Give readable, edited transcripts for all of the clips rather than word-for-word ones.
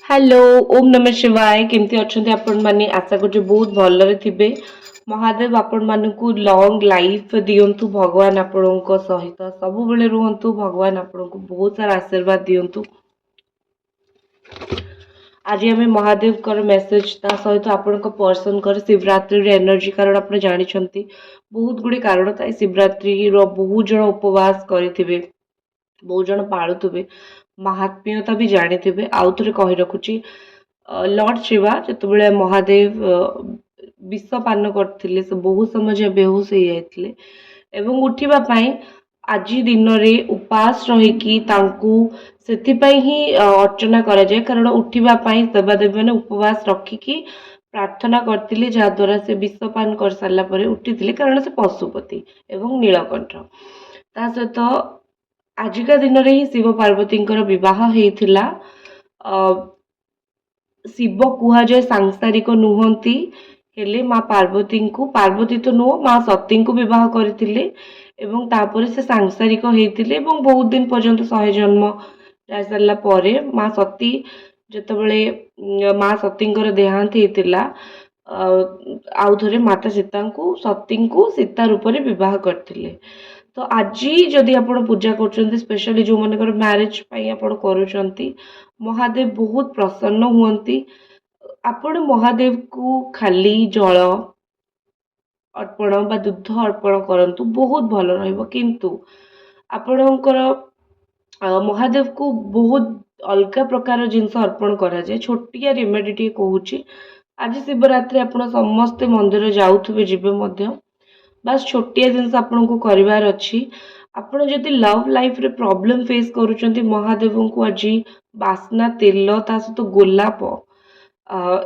Hello ओम नमः शिवाय केमती अच्छे आपण माने आशा कर बहुत भलरे थिबे। महादेव आपण मानकु लॉन्ग लाइफ दियंतु भगवान आपणक सहित सब बेले रुहंतु भगवान आपणकु बहुत सारा आशीर्वाद दियंतु। आज आम महादेव कर मेसेज ता सहित आपण पर्सन कर शिवरात्रि रे एनर्जी कारण आप जानी बहुत गुड़े कारण थाए शिवरात्रि रो बहुत जन उपवास करेंगे बहुत जन पालुवे महात्म्यता भी जानी आउ थे कही रखुची लॉर्ड शिवा जो महादेव विष पान करते से बहुत समय बेहोश हो जाते एवं उठिबा पाई आज दिन रे उपास रहीकि से ही अर्चना करा जाए कारण उठिबा पाई देवादेवी मैंने उपवास रखिकी प्रार्थना करते जहाद्वारा से विषपान कर सारा पर उठी कारण से पशुपति एवं नीलकंठ ता सहित आजिका दिन रे ही शिव पार्वती विवाह होता। शिव कुहा जाए सांसारिक नुहंती हेले माँ पार्वती को पार्वती तो नुह माँ सती को विवाह करथिले एवं तापर से सांसारिक होते बहुत दिन पर्यंत 100 जन्म जा सारा पर माँ सती जितेबले माँ सती देहांत होता आउ थे माता सीता को सती को सीता रूप में विवाह करथिले। तो आज जदि आप पूजा कर स्पेशली जो मानकर मैरिज कर महादेव बहुत प्रसन्न हुंती। आपण महादेव को खाली जल अर्पण बा दुग्ध अर्पण करंतु बहुत भल रहिबो किंतु आपणकर महादेव को बहुत अलग प्रकार जिनस अर्पण करा जाए छोटिया रेमेडी टी कहूची। आज शिवरात्रि आपण समस्ते मंदिर जाउथबे जिबे मध्य बस छोटिया जिनस आपण को करिवार अछि। आपण जदि लव लाइफ रे प्रॉब्लम फेस करूचंती महादेव को आज बासना तेल ता सहित गोलाप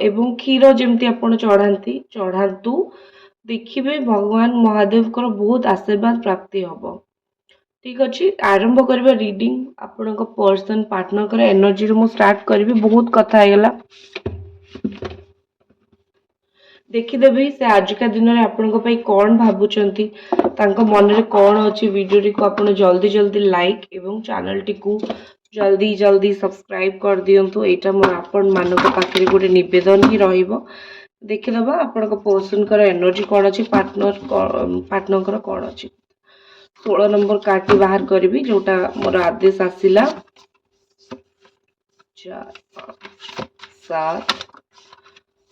एवं क्षीर जमती आपण चढ़ाती चढ़ातु देखिए भगवान महादेव को बहुत आशीर्वाद प्राप्ति हम। ठीक अच्छे आरंभ करवा रीडिंग आपण पर्सन पार्टनर कर एनर्जी रू स्टार्ट करी बहुत कथा है देखीदेवी से आजिका दिन में आपण कौन भावुंट मन में कौन अच्छी वीडियो को आप जल्दी जल्दी लाइक एवं चैनल टी को जल्दी जल्दी सब्सक्राइब कर दिंतु यहाँ मोर आपण मान पाखे गोटे नवेदन ही देखीदबा आपण पर्सन कर एनर्जी कौन अच्छी पार्टनर कौन अच्छी 16 नंबर कार्ड टी बाहर करी जोटा मोर आदेश आसला 4 5 7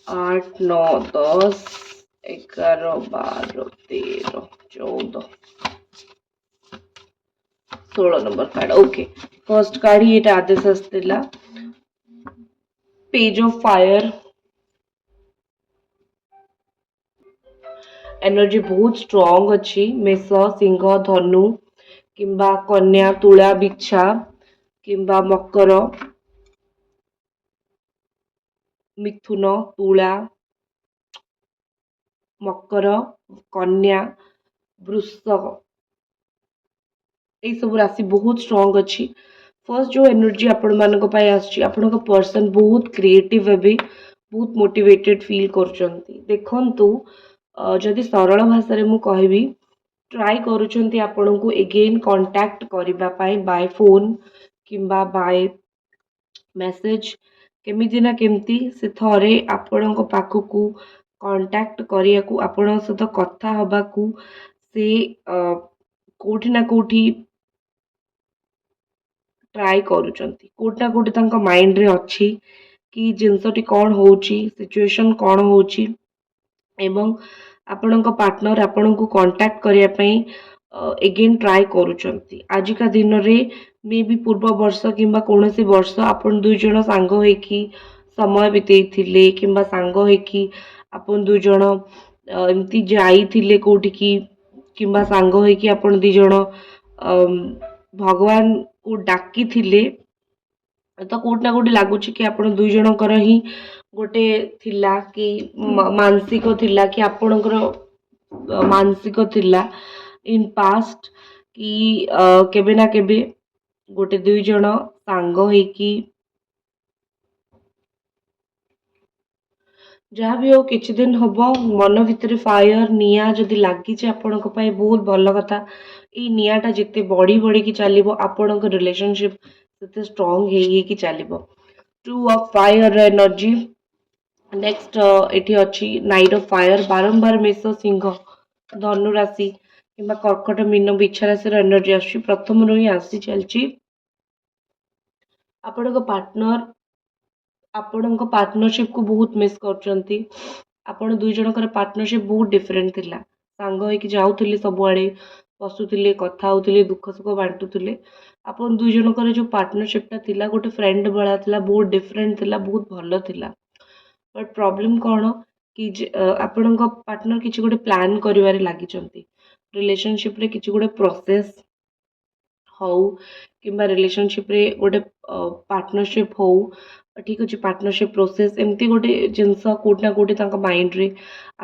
8 9 10 11 12 13 14 16 number card okay first card ही ये आदेश आसला पेज ऑफ फायर एनर्जी बहुत स्ट्रॉन्ग अच्छी मेष सिंह धनु किंबा कन्या तुला बिच्छा किंबा मकर मिथुन तुला मकर कन्या वृषभ ये सब राशि बहुत स्ट्रॉन्ग अच्छी। फर्स्ट जो एनर्जी आपण मानक पाई आछि आपण को पर्सन बहुत क्रिएटिव हेबे बहुत मोटिवेटेड फील करचंती देखंतु जदि सरल भाषा रे मु कहबी ट्राई करूचंती आपण को अगेन कांटेक्ट करिबा पाई बाय फोन किंबा बाय मेसेज केमिति ना केमती से थरे आपण को पाखकू कांटेक्ट करिया को आपण सहित कथा हबा को से कोठी ना कोठी ट्राई करूचंती कोठी ना कोठी तांका माइंड रे अच्छी कि जिनसटी कौन होची सिचुएशन कौन होची एवं आपण पार्टनर आपण को कांटेक्ट करिया पई एगेन ट्राई करूचंती। आजिका दिन रे मे भी पूर्व वर्ष किंबा कोनोसी वर्ष आपण दुई जण सांग होइकी समय बितेइथिले किंबा सांग होइकी आपण दुई जण एमती जाइथिले कोठी की किंबा सांग होइकी आपण दुई जण भगवान को डाकी थिले तो कोट ना कोटी लागुच कि आपण दुई जनकर ही गोटे थिला कि मानसिक थिला कि आपणकर मानसिक थिला इन पास्ट कि केबे ना केबे गोटे दुई जण सांग होइकी जहाँ भी हो किछि दिन हम मन भितर फायर निया जदि लगी आपण बहुत भल कथा ये नियाटा जिते बढ़ी बढ़ी की चलो आपण रिलेशनशिप सेते स्ट्रांग कि चलो two of fire energy. Next एठी अछि नाइट ऑफ फायर बारंबार मेष सिंह धनु राशि किंबा कर्कट मीन बिछा राशि एनर्जी आसुची प्रथम रु ही आसी चलची आपणक पार्टनर ଆପଣଙ୍କ ପାର୍ଟନରସିପକୁ ବହୁତ ମିସ୍ କରୁଛନ୍ତି। ଆପଣ ଦୁଇ ଜଣଙ୍କର ପାର୍ଟନରସିପ ବହୁତ ଡିଫରେଣ୍ଟ ଥିଲା। ସାଙ୍ଗ ହେଇକି ଯାଉଥିଲେ ସବୁଆଡ଼େ, ବସୁଥିଲେ, କଥା ହଉଥିଲେ, ଦୁଃଖ ସୁଖ ବାଣ୍ଟୁଥିଲେ। ଆପଣ ଦୁଇ ଜଣଙ୍କର ଯୋଉ ପାର୍ଟନରସିପଟା ଥିଲା ଗୋଟେ ଫ୍ରେଣ୍ଡ ଭଳିଆ ଥିଲା, ବହୁତ ଡିଫରେଣ୍ଟ ଥିଲା, ବହୁତ ଭଲ ଥିଲା। ବଟ୍ ପ୍ରୋବ୍ଲେମ୍ କ'ଣ କି ଆପଣଙ୍କ ପାର୍ଟନର କିଛି ଗୋଟେ ପ୍ଲାନ୍ କରିବାରେ ଲାଗିଛନ୍ତି। ରିଲେସନସିପରେ କିଛି ଗୋଟେ ପ୍ରୋସେସ୍ ହଉ କିମ୍ବା ରିଲେସନସିପରେ ଗୋଟେ ପାର୍ଟନରସିପ ହଉ ଠିକ୍ ଅଛି ପାର୍ଟନରସିପ ପ୍ରୋସେସ୍ ଏମିତି ଗୋଟେ ଜିନିଷ କୋଉଠି ନା କୋଉଠି ତାଙ୍କ ମାଇଣ୍ଡରେ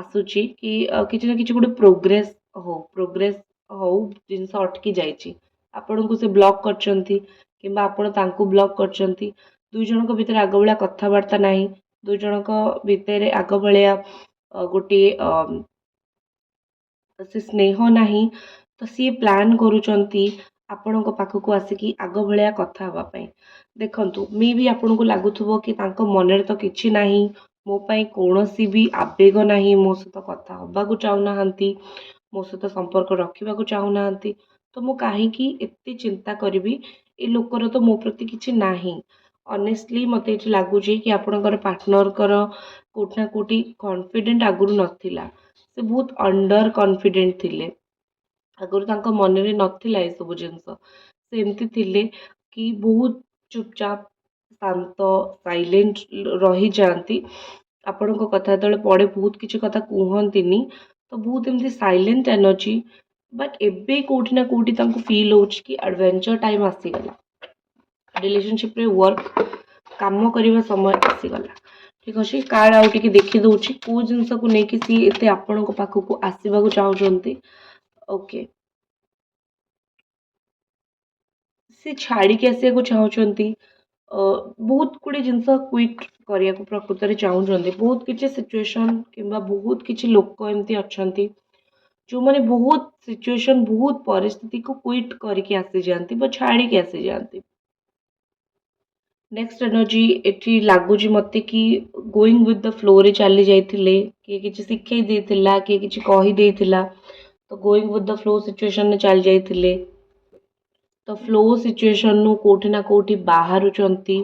ଆସୁଛି କି କିଛି ନା କିଛି ଗୋଟେ ପ୍ରୋଗ୍ରେସ୍ ହଉ ଜିନିଷ ଅଟକି ଯାଇଛି। ଆପଣଙ୍କୁ ସେ ବ୍ଲକ୍ କରିଛନ୍ତି କିମ୍ବା ଆପଣ ତାଙ୍କୁ ବ୍ଲକ୍ କରିଛନ୍ତି। ଦୁଇ ଜଣଙ୍କ ଭିତରେ ଆଗ ଭଳିଆ କଥାବାର୍ତ୍ତା ନାହିଁ। ଦୁଇ ଜଣଙ୍କ ଭିତରେ ଆଗ ଭଳିଆ ଗୋଟିଏ ସେ ସ୍ନେହ ନାହିଁ। ତ ସିଏ ପ୍ଲାନ୍ କରୁଛନ୍ତି ଆପଣଙ୍କ ପାଖକୁ ଆସିକି ଆଗ ଭଳିଆ କଥା ହେବା ପାଇଁ। ଦେଖନ୍ତୁ ମେ ବି ଆପଣଙ୍କୁ ଲାଗୁଥିବ କି ତାଙ୍କ ମନରେ ତ କିଛି ନାହିଁ, ମୋ ପାଇଁ କୌଣସି ବି ଆବେଗ ନାହିଁ, ମୋ ସହିତ କଥା ହେବାକୁ ଚାହୁଁନାହାନ୍ତି, ମୋ ସହିତ ସମ୍ପର୍କ ରଖିବାକୁ ଚାହୁଁନାହାନ୍ତି। ତ ମୁଁ କାହିଁକି ଏତେ ଚିନ୍ତା କରିବି, ଏ ଲୋକର ତ ମୋ ପ୍ରତି କିଛି ନାହିଁ। ଅନେଷ୍ଟଲି ମୋତେ ଏଠି ଲାଗୁଛି କି ଆପଣଙ୍କର ପାର୍ଟନରଙ୍କର କୋଉଠି ନା କୋଉଠି କନଫିଡେଣ୍ଟ ଆଗରୁ ନଥିଲା। ସେ ବହୁତ ଅଣ୍ଡର କନଫିଡେଣ୍ଟ ଥିଲେ। ଆଗରୁ ତାଙ୍କ ମନରେ ନଥିଲା ଏସବୁ ଜିନିଷ। ସେ ଏମିତି ଥିଲେ କି ବହୁତ ଚୁପଚାପ, ଶାନ୍ତ, ସାଇଲେଣ୍ଟ ରହିଯାଆନ୍ତି। ଆପଣଙ୍କ କଥା ଯେତେବେଳେ ପଡ଼େ ବହୁତ କିଛି କଥା କୁହନ୍ତିନି। ତ ବହୁତ ଏମିତି ସାଇଲେଣ୍ଟ ଏନର୍ଜି। ବଟ୍ ଏବେ କୋଉଠି ନା କୋଉଠି ତାଙ୍କୁ ଫିଲ୍ ହଉଛି କି ଆଡଭେଞ୍ଚର ଟାଇମ୍ ଆସିଗଲା। ରିଲେସନସିପରେ ୱାର୍କ କାମ କରିବା ସମୟ ଆସିଗଲା। ଠିକ୍ ଅଛି କାର୍ଡ ଆଉ ଟିକେ ଦେଖି ଦଉଛି କୋଉ ଜିନିଷକୁ ନେଇକି ସିଏ ଏତେ ଆପଣଙ୍କ ପାଖକୁ ଆସିବାକୁ ଚାହୁଁଛନ୍ତି। ଓକେ ସେ ଛାଡ଼ିକି ଆସିବାକୁ ଚାହୁଁଛନ୍ତି। ବହୁତ ଗୁଡ଼ିଏ ଜିନିଷ କ୍ୱିଟ୍ କରିବାକୁ ପ୍ରକୃତରେ ଚାହୁଁଛନ୍ତି। ବହୁତ କିଛି ସିଚୁଏସନ୍ କିମ୍ବା ବହୁତ କିଛି ଲୋକ ଏମିତି ଅଛନ୍ତି ଯୋଉମାନେ ବହୁତ ସିଚୁଏସନ୍ ବହୁତ ପରିସ୍ଥିତିକୁ କ୍ୱିଟ୍ କରିକି ଆସିଯାଆନ୍ତି ବା ଛାଡ଼ିକି ଆସିଯାଆନ୍ତି। ନେକ୍ସଟ ଏନର୍ଜି ଏଠି ଲାଗୁଛି ମୋତେ କି ଗୋଇଂ ୱିଥ୍ ଦ ଫ୍ଲୋରେ ଚାଲି ଯାଇଥିଲେ, କିଏ କିଛି ଶିଖେଇ ଦେଇଥିଲା, କିଏ କିଛି କହିଦେଇଥିଲା, ତ ଗୋଇଂ ୱିଥ୍ ଦ ଫ୍ଲୋ ସିଚୁଏସନରେ ଚାଲି ଯାଇଥିଲେ। ତ ଫ୍ଲୋ ସିଚୁଏସନରୁ କୋଉଠି ନା କୋଉଠି ବାହାରୁଛନ୍ତି।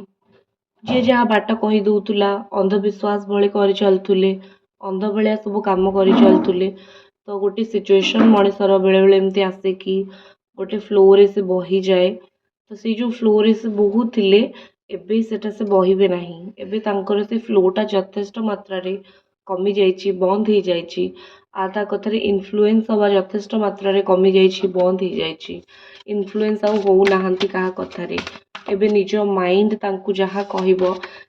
ଯିଏ ଯାହା ବାଟ କହି ଦଉଥିଲା, ଅନ୍ଧବିଶ୍ୱାସ ଭଳି କରି ଚାଲୁଥିଲେ, ଅନ୍ଧ ଭଳିଆ ସବୁ କାମ କରି ଚାଲୁଥିଲେ। ତ ଗୋଟେ ସିଚୁଏସନ ମଣିଷର ବେଳେବେଳେ ଏମିତି ଆସେ କି ଗୋଟେ ଫ୍ଲୋରେ ସେ ବହିଯାଏ। ତ ସେଇ ଯୋଉ ଫ୍ଲୋରେ ସେ ବହୁଥିଲେ ଏବେ ସେଟା ସେ ବହିବେ ନାହିଁ। ଏବେ ତାଙ୍କର ସେ ଫ୍ଲୋଟା ଯଥେଷ୍ଟ ମାତ୍ରାରେ କମିଯାଇଛି, ବନ୍ଦ ହେଇଯାଇଛି। ଆଉ ତା କଥାରେ ଇନଫ୍ଲୁଏନ୍ସ ହବା ଯଥେଷ୍ଟ ମାତ୍ରାରେ କମିଯାଇଛି, ବନ୍ଦ ହେଇଯାଇଛି। ଇନଫ୍ଲୁଏନ୍ସ ଆଉ ହଉନାହାନ୍ତି କାହା କଥାରେ। ଏବେ ନିଜ ମାଇଣ୍ଡ ତାଙ୍କୁ ଯାହା କହିବ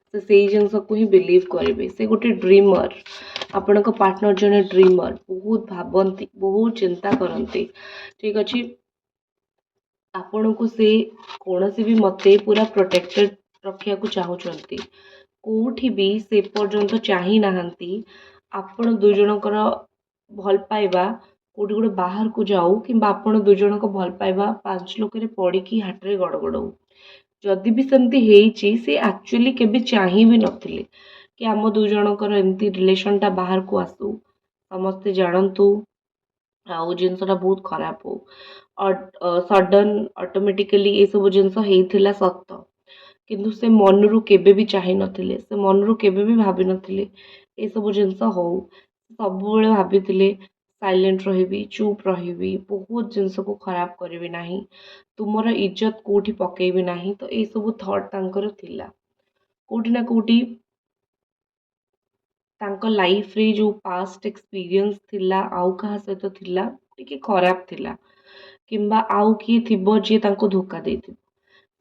ସେ ସେଇ ଜିନିଷକୁ ହିଁ ବିଲିଭ୍ କରିବେ। ସେ ଗୋଟେ ଡ୍ରିମର। ଆପଣଙ୍କ ପାର୍ଟନର ଜଣେ ଡ୍ରିମର। ବହୁତ ଭାବନ୍ତି, ବହୁତ ଚିନ୍ତା କରନ୍ତି। ଠିକ୍ ଅଛି ଆପଣଙ୍କୁ ସେ କୌଣସି ବି ମତେ ପୁରା ପ୍ରୋଟେକ୍ଟେଡ୍ ରଖିବାକୁ ଚାହୁଁଛନ୍ତି। କୋଉଠି ବି ସେ ପର୍ଯ୍ୟନ୍ତ ଚାହିଁ ନାହାନ୍ତି ଆପଣ ଦୁଇ ଜଣଙ୍କର ଭଲ ପାଇବା କୋଉଠି ଗୋଟେ ବାହାରକୁ ଯାଉ କିମ୍ବା ଆପଣ ଦୁଇ ଜଣଙ୍କ ଭଲ ପାଇବା 5 ଲୋକରେ ପଡ଼ିକି ହାଟରେ ଗଡ଼ଗଡ଼ ହଉ। ଯଦି ବି ସେମିତି ହେଇଛି ସେ ଆକ୍ଚୁଆଲି କେବେ ଚାହିଁ ବି ନଥିଲେ କି ଆମ ଦୁଇ ଜଣଙ୍କର ଏମିତି ରିଲେସନଟା ବାହାରକୁ ଆସୁ, ସମସ୍ତେ ଜାଣନ୍ତୁ ଆଉ ଜିନିଷଟା ବହୁତ ଖରାପ ହଉ। ସଡନ୍ ଅଟୋମେଟିକାଲି ଏସବୁ ଜିନିଷ ହେଇଥିଲା ସତ। କିନ୍ତୁ ସେ ମନରୁ କେବେ ବି ଚାହିଁ ନଥିଲେ, ସେ ମନରୁ କେବେ ବି ଭାବିନଥିଲେ ଏସବୁ ଜିନିଷ ହଉ। ସବୁବେଳେ ଭାବିଥିଲେ ସାଇଲେଣ୍ଟ ରହିବି, ଚୁପ୍ ରହିବି, ବହୁତ ଜିନିଷକୁ ଖରାପ କରିବି ନାହିଁ, ତୁମର ଇଜ୍ଜତ କୋଉଠି ପକେଇବି ନାହିଁ। ତ ଏଇସବୁ ଥଟ୍ ତାଙ୍କର ଥିଲା। କୋଉଠି ନା କୋଉଠି ତାଙ୍କ ଲାଇଫରେ ଯୋଉ ପାଷ୍ଟ ଏକ୍ସପିରିଏନ୍ସ ଥିଲା ଆଉ କାହା ସହିତ ଥିଲା ଟିକେ ଖରାପ ଥିଲା କିମ୍ବା ଆଉ କିଏ ଥିବ ଯିଏ ତାଙ୍କୁ ଧୋକା ଦେଇଥିବ।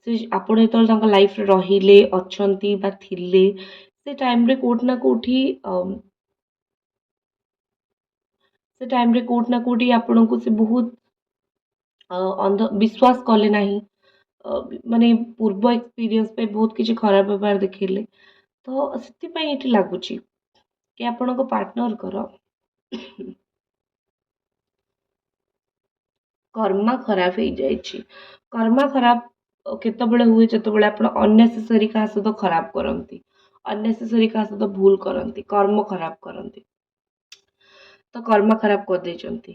ସେ ଆପଣ ଯେତେବେଳେ ତାଙ୍କ ଲାଇଫରେ ରହିଲେ, ଅଛନ୍ତି ବା ଥିଲେ ସେ ଟାଇମରେ କୋଉଠି ନା କୋଉଠି ସେ ଟାଇମରେ କୋଉଠି ନା କୋଉଠି ଆପଣଙ୍କୁ ସେ ବହୁତ ଅନ୍ଧ ବିଶ୍ୱାସ କଲେ ନାହିଁ। ମାନେ ପୂର୍ବ ଏକ୍ସପିରିଏନ୍ସ ପାଇଁ ବହୁତ କିଛି ଖରାପ ବ୍ୟବହାର ଦେଖେଇଲେ। ତ ସେଥିପାଇଁ ଏଠି ଲାଗୁଛି କି ଆପଣଙ୍କ ପାର୍ଟନରଙ୍କର କର୍ମା ଖରାପ ହେଇଯାଇଛି। କର୍ମା ଖରାପ କେତେବେଳେ ହୁଏ ଯେତେବେଳେ ଆପଣ ଅନେସେସରି କାହା ସହିତ ଖରାପ କରନ୍ତି, ଅନେସେସରି କାହା ସହିତ ଭୁଲ କରନ୍ତି, କର୍ମ ଖରାପ କରନ୍ତି। ତ କର୍ମ ଖରାପ କରିଦେଇଛନ୍ତି,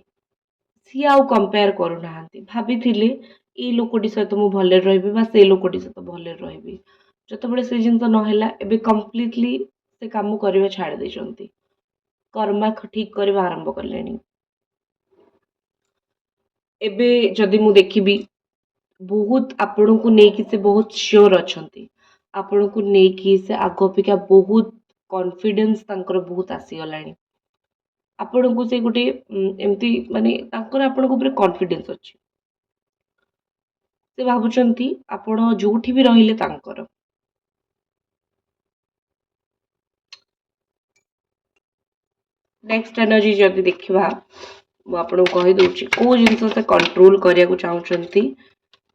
ସିଏ ଆଉ କମ୍ପେୟାର କରୁନାହାନ୍ତି, ଭାବିଥିଲେ ଏଇ ଲୋକଟି ସହିତ ମୁଁ ଭଲରେ ରହିବି ବା ସେଇ ଲୋକଟି ସହିତ ଭଲରେ ରହିବି। ଯେତେବେଳେ ସେ ଜିନିଷ ନହେଲା, ଏବେ କମ୍ପ୍ଲିଟଲି ସେ କାମ କରିବା ଛାଡ଼ି ଦେଇଛନ୍ତି, କର୍ମ ଠିକ୍ କରିବା ଆରମ୍ଭ କଲେଣି। ଏବେ ଯଦି ମୁଁ ଦେଖିବି ବହୁତ ଆପଣଙ୍କୁ ନେଇକି ସେ ବହୁତ ସିଓର ଅଛନ୍ତି, ଆପଣଙ୍କୁ ନେଇକି ସେ ଆଗ ଅପେକ୍ଷା ବହୁତ କନଫିଡେନ୍ସ ତାଙ୍କର ବହୁତ ଆସିଗଲାଣି। ଆପଣଙ୍କୁ ସେ ଗୋଟେ ଏମିତି ମାନେ ତାଙ୍କର ଆପଣଙ୍କ ଉପରେ କନଫିଡେନ୍ସ ଅଛି, ସେ ଭାବୁଛନ୍ତି ଆପଣ ଯୋଉଠି ବି ରହିଲେ ତାଙ୍କର। ନେକ୍ସଟ ଏନର୍ଜି ଯଦି ଦେଖିବା, ମୁଁ ଆପଣଙ୍କୁ କହିଦେଉଛି କୋଉ ଜିନିଷ ସେ କଣ୍ଟ୍ରୋଲ କରିବାକୁ ଚାହୁଁଛନ୍ତି।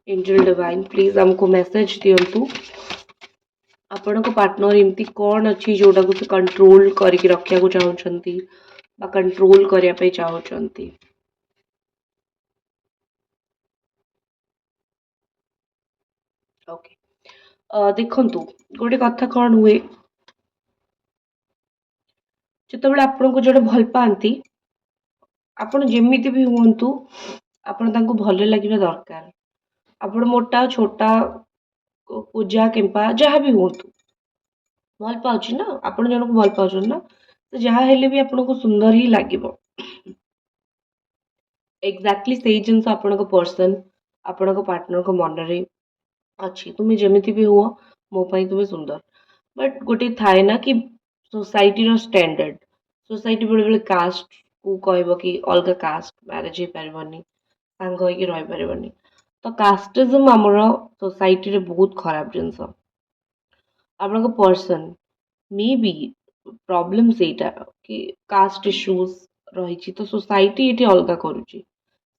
ଏଞ୍ଜେଲ ଡିଭାଇନ ପ୍ଲିଜ ଆମକୁ ମେସେଜ ଦିଅନ୍ତୁ, ଆପଣଙ୍କ ପାର୍ଟନର ଏମିତି କ'ଣ ଅଛି ଯୋଉଟାକୁ ସେ କଣ୍ଟ୍ରୋଲ କରିକି ରଖିବାକୁ ଚାହୁଁଛନ୍ତି ବା କଣ୍ଟ୍ରୋଲ କରିବା ପାଇଁ ଚାହୁଁଛନ୍ତି। ଓକେ, ଦେଖନ୍ତୁ ଗୋଟେ କଥା କ'ଣ ହୁଏ, ଯେତେବେଳେ ଆପଣଙ୍କୁ ଜଣେ ଭଲ ପାଆନ୍ତି, ଆପଣ ଯେମିତି ବି ହୁଅନ୍ତୁ ଆପଣ ତାଙ୍କୁ ଭଲ ଲାଗିବା ଦରକାର। ଆପଣ ମୋଟା ଛୋଟା ପୂଜା କିମ୍ବା ଯାହା ବି ହୁଅନ୍ତୁ, ଭଲ ପାଉଛି ନା, ଆପଣ ଜଣକୁ ଭଲ ପାଉଛନ୍ତି ନା, ତ ଯାହା ହେଲେ ବି ଆପଣଙ୍କୁ ସୁନ୍ଦର ହିଁ ଲାଗିବ। ଏକ୍ଜାକ୍ଟଲି ସେଇ ଜିନିଷ ଆପଣଙ୍କ ପର୍ସନ, ଆପଣଙ୍କ ପାର୍ଟନରଙ୍କ ମନରେ ଅଛି। ତୁମେ ଯେମିତି ବି ହୁଅ, ମୋ ପାଇଁ ତୁମେ ସୁନ୍ଦର। ବଟ୍ ଗୋଟେ ଥାଏ ନା କି ସୋସାଇଟିର ଷ୍ଟାଣ୍ଡାର୍ଡ, ସୋସାଇଟି ବେଳେବେଳେ କାଷ୍ଟକୁ କହିବ କି ଅଲଗା କାଷ୍ଟ ମ୍ୟାରେଜ ହେଇପାରିବନି, ସାଙ୍ଗ ହେଇକି ରହିପାରିବନି। ତ କାଷ୍ଟଇଜମ ଆମର ସୋସାଇଟିରେ ବହୁତ ଖରାପ ଜିନିଷ। ଆପଣଙ୍କ ପର୍ସନ ମେ ବି ପ୍ରୋବ୍ଲେମ ସେଇଟା କି କାଷ୍ଟ ଇସ୍ୟୁଜ ରହିଛି, ତ ସୋସାଇଟି ଏଠି ଅଲଗା କରୁଛି,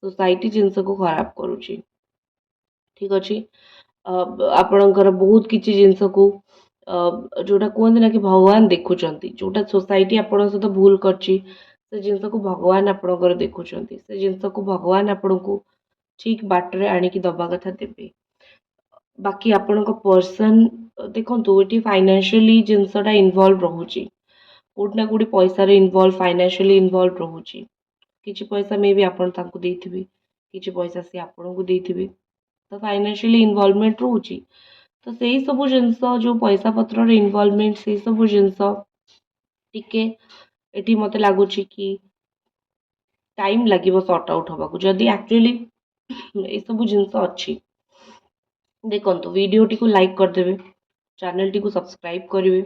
ସୋସାଇଟି ଜିନିଷକୁ ଖରାପ କରୁଛି। ଠିକ ଅଛି, ଆପଣଙ୍କର ବହୁତ କିଛି ଜିନିଷକୁ ଯୋଉଟା କୁହନ୍ତି ନା କି ଭଗବାନ ଦେଖୁଛନ୍ତି, ଯୋଉଟା ସୋସାଇଟି ଆପଣଙ୍କ ସହିତ ଭୁଲ କରିଛି ସେ ଜିନିଷକୁ ଭଗବାନ ଆପଣଙ୍କର ଦେଖୁଛନ୍ତି, ସେ ଜିନିଷକୁ ଭଗବାନ ଆପଣଙ୍କୁ ଠିକ ବାଟରେ ଆଣିକି ଦବା କଥା ଦେବେ। ବାକି ଆପଣଙ୍କ ପର୍ସନ ଦେଖନ୍ତୁ, ଏଠି ଫାଇନାନ୍ସିଆଲି ଜିନିଷଟା ଇନଭଲ୍ଭ ରହୁଛି, କୋଉଠି ନା କୋଉଠି ପଇସାରେ ଇନଭଲ୍ଭ, ଫାଇନାନ୍ସିଆଲି ଇନଭଲ୍ଭ ରହୁଛି। କିଛି ପଇସା ମେ ବି ଆପଣ ତାଙ୍କୁ ଦେଇଥିବେ, କିଛି ପଇସା ସେ ଆପଣଙ୍କୁ ଦେଇଥିବେ, ତ ଫାଇନାନ୍ସିଆଲି ଇନଭଲ୍ଭମେଣ୍ଟ ରହୁଛି। ତ ସେଇ ସବୁ ଜିନିଷ, ଯୋଉ ପଇସା ପତ୍ରର ଇନଭଲ୍ଭମେଣ୍ଟ, ସେଇ ସବୁ ଜିନିଷ ଟିକେ ଏଠି ମତେ ଲାଗୁଛି କି ଟାଇମ୍ ଲାଗିବ ସର୍ଟ ଆଉଟ୍ ହବାକୁ, ଯଦି ଆକ୍ଚୁଆଲି ଏସବୁ ଜିନିଷ ଅଛି। ଦେଖନ୍ତୁ, ଭିଡ଼ିଓଟିକୁ ଲାଇକ୍ କରିଦେବେ, ଚ୍ୟାନେଲଟିକୁ ସବସ୍କ୍ରାଇब କରିବେ,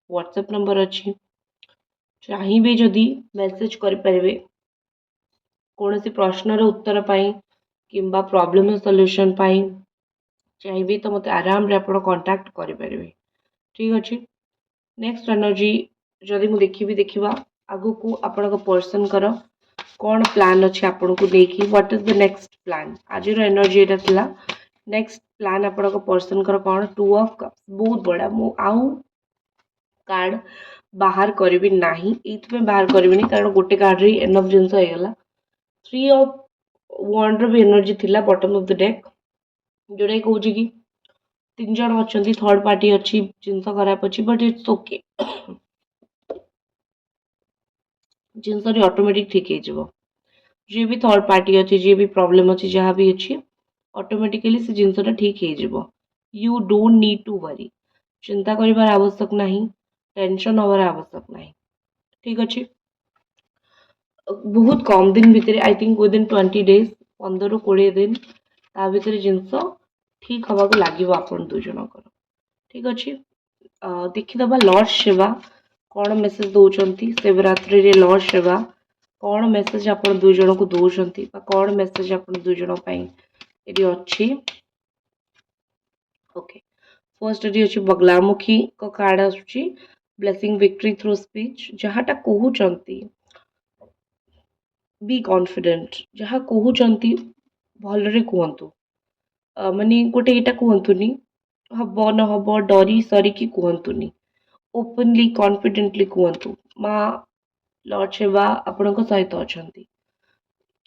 ହ୍ୱାଟ୍ସଆପ୍ ନମ୍ବର ଅଛି, ଚାହିଁବେ ଯଦି ମେସେଜ କରିପାରିବେ କୌଣସି ପ୍ରଶ୍ନର ଉତ୍ତର ପାଇଁ କିମ୍ବା ପ୍ରୋବ୍ଲେମର ସଲ୍ୟୁସନ୍ ପାଇଁ ଚାହିଁବେ ତ ମୋତେ ଆରାମରେ ଆପଣ କଣ୍ଟାକ୍ଟ କରିପାରିବେ। ଠିକ୍ ଅଛି, ନେକ୍ସଟ ଏନର୍ଜି ଯଦି ମୁଁ ଦେଖିବା ଆଗକୁ ଆପଣଙ୍କ ପର୍ସନଙ୍କର କ'ଣ ପ୍ଲାନ୍ ଅଛି ଆପଣଙ୍କୁ ନେଇକି, what is the next plan. ଆଜିର ଏନର୍ଜି ଏଇଟା ଥିଲା। ନେକ୍ସଟ ପ୍ଲାନ୍ ଆପଣଙ୍କ ପର୍ସନଙ୍କର କ'ଣ, ଟୁ ଅଫ୍ କପ୍ସ, ବହୁତ ବଢ଼ିଆ। ମୁଁ ଆଉ କାର୍ଡ ବାହାର କରିବି ନାହିଁ, ଏଇଥିପାଇଁ ବାହାର କରିବିନି କାରଣ ଗୋଟେ କାର୍ଡରେ ଏନଫ୍ ଜିନିଷ ହେଇଗଲା। थ्री ऑफ वॉन्डर भी एनर्जी थिला बॉटम ऑफ द डेक, जोटा कौच कि तीन जन अच्छा, थर्ड पार्टी अच्छी, जिनस खराब अच्छी, but it's okay, genus automatic ठीक हो, जी भी थर्ड पार्टी अच्छी, जी भी प्रॉब्लम अच्छी, जहाँ भी अच्छी ऑटोमेटिकली से जिनसटा ठीक हो। You don't need to worry, चिंता करिवार आवश्यक नहीं, टेंशन हवार आवश्यक नहीं। ठीक अच्छे, बहुत कम दिन भितर, आई थिंक विदिन 20 डेज, 15-20 दिन ता भितर जिनस ठीक हवा को लगे आपण दुई जनकर। ठीक अच्छे, देखीदबा लॉर्ड शिवा कौन मेसेज दौरान, शिवरात्रि रे लॉर्ड शिवा कौन मेसेज आप दुई जन को दौरान, कौन मेसेज आप दुई जन ये अच्छी। ओके, फर्स्ट ये अच्छी बगलामुखी को कार्ड आसुची, ब्लेसिंग विक्ट्री थ्रू स्पीच, जहाँटा कहते बी कॉन्फिडेंट, जहाँ कहते भलरे कहतु, माने गोटे यहाँ कहतुनि हम न हम डरी सरिकी कहतुनि, ओपनली कॉन्फिडेंटली कहतु माँ लॉर्ड शिवा आपण सहित अच्छा,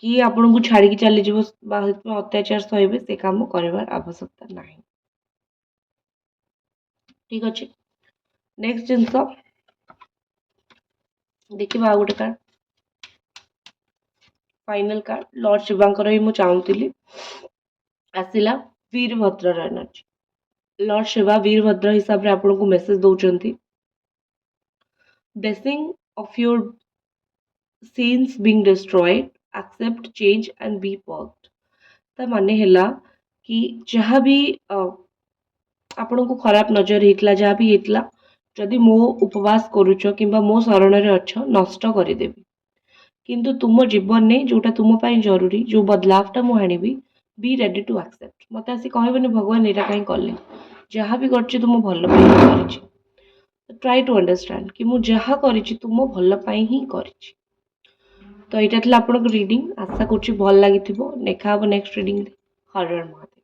किए आपण को छाड़ी चली अत्याचार सहे से काम कर आवश्यकता नहीं। ठीक अच्छे। नेक्स्ट जिनस देखा आ गोटे कार्ड फाइनल कार्ड लॉर्ड शिवांकर ही मुझे चाहूली आसला वीरभद्र एनर्जी। लॉर्ड शिवा वीरभद्र हिसाब से आपन को मेसेज दौरान blessing of your sins being destroyed accept change and be perked. ता माने हैला कि जहाँ भी आपण को खराब नजर होता जहाँ भी होता जदि मो उपवास करुच कि मो शरण में अच्छ नष्ट करदेवी किंतु तुम जीवन ने जोटा तुम जरूरी जो बदलावटा मु आनी बी रेडी टू एक्सेप्ट मत आसी कहबनी भगवान यहाँ कहीं कले जहाँ भी कर तुम भल कर ट्राई टू अंडरस्टैंड कि मु जहाँ कर तुम भल ही कर। तो यहाँ आपन रीडिंग आशा करुँच भल लगी देखा नेक्स्ट रीडिंग हर हर महादेव।